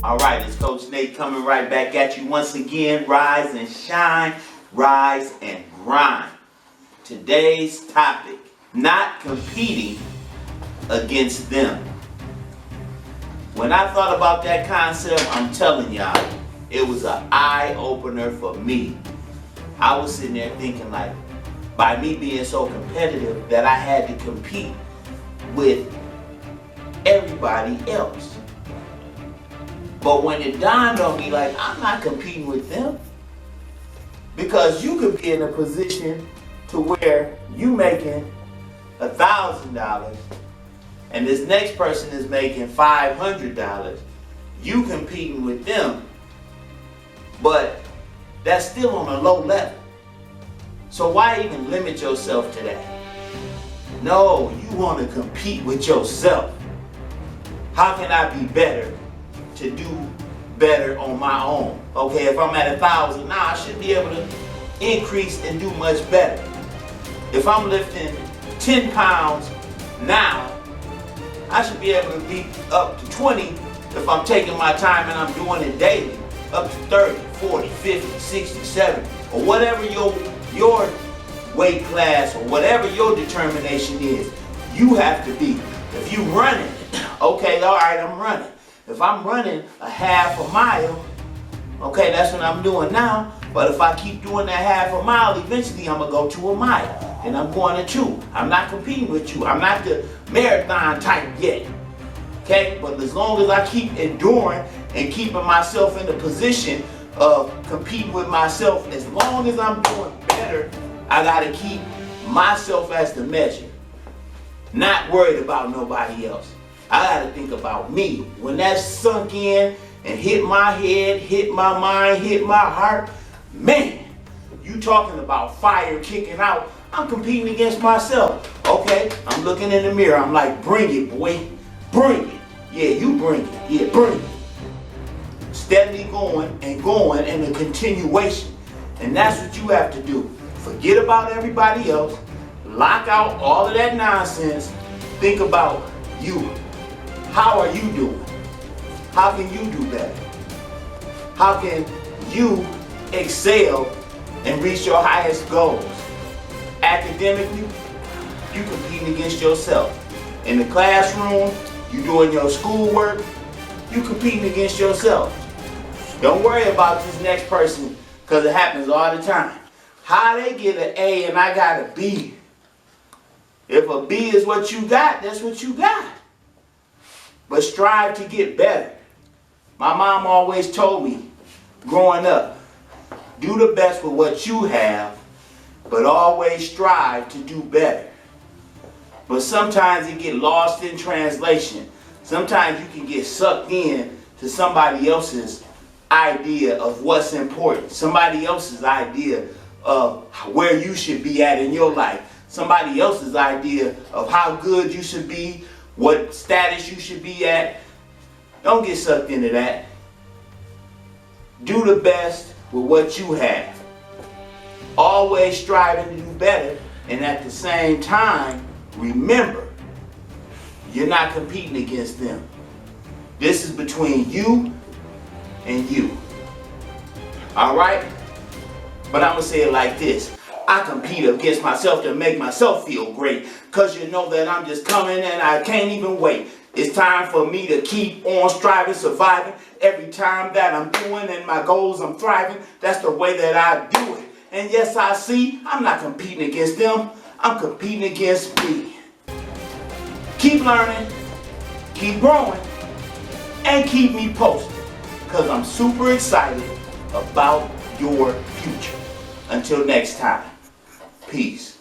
All right, it's Coach Nate coming right back at you once again. Rise and shine, rise and grind. Today's topic, not competing against them. When I thought about that concept, I'm telling y'all, it was an eye-opener for me. I was sitting there thinking like, by me being so competitive that I had to compete with everybody else. But when it dawned on me, like, I'm not competing with them. Because you could be in a position to where you making $1,000 and this next person is making $500. You competing with them, but that's still on a low level. So why even limit yourself to that? No, you want to compete with yourself. How can I be better to do better on my own? Okay, if I'm at 1,000 now, I should be able to increase and do much better. If I'm lifting 10 pounds now, I should be able to be up to 20 if I'm taking my time and I'm doing it daily. Up to 30, 40, 50, 60, 70, or whatever your weight class or whatever your determination is, you have to be. If you running, okay, all right, I'm running. If I'm running a half a mile, okay, that's what I'm doing now. But if I keep doing that half a mile, eventually I'm gonna go to a mile. And I'm going to 2. I'm not competing with you. I'm not the marathon type yet. Okay? But as long as I keep enduring and keeping myself in the position of competing with myself, as long as I'm doing better, I gotta keep myself as the measure. Not worried about nobody else. I gotta think about me. When that sunk in and hit my head, hit my mind, hit my heart, man, you talking about fire kicking out. I'm competing against myself. Okay, I'm looking in the mirror. I'm like, bring it, boy. Bring it. Yeah, you bring it. Yeah, bring it. Steadily going and a continuation. And that's what you have to do. Forget about everybody else. Lock out all of that nonsense. Think about you. How are you doing? How can you do better? How can you excel and reach your highest goals? Academically, you competing against yourself. In the classroom, you doing your schoolwork, you competing against yourself. Don't worry about this next person, because it happens all the time. How they get an A and I got a B? If a B is what you got, that's what you got. But strive to get better. My mom always told me, growing up, do the best with what you have, but always strive to do better. But sometimes it get lost in translation. Sometimes you can get sucked in to somebody else's idea of what's important. Somebody else's idea of where you should be at in your life. Somebody else's idea of how good you should be, what status you should be at. Don't get sucked into that. Do the best with what you have. Always striving to do better, and at the same time, remember, you're not competing against them. This is between you and you. All right? But I'm going to say it like this. I compete against myself to make myself feel great, because you know that I'm just coming and I can't even wait. It's time for me to keep on striving, surviving. Every time that I'm doing and my goals, I'm thriving. That's the way that I do it. And yes, I see, I'm not competing against them. I'm competing against me. Keep learning, keep growing, and keep me posted, because I'm super excited about your future. Until next time, peace.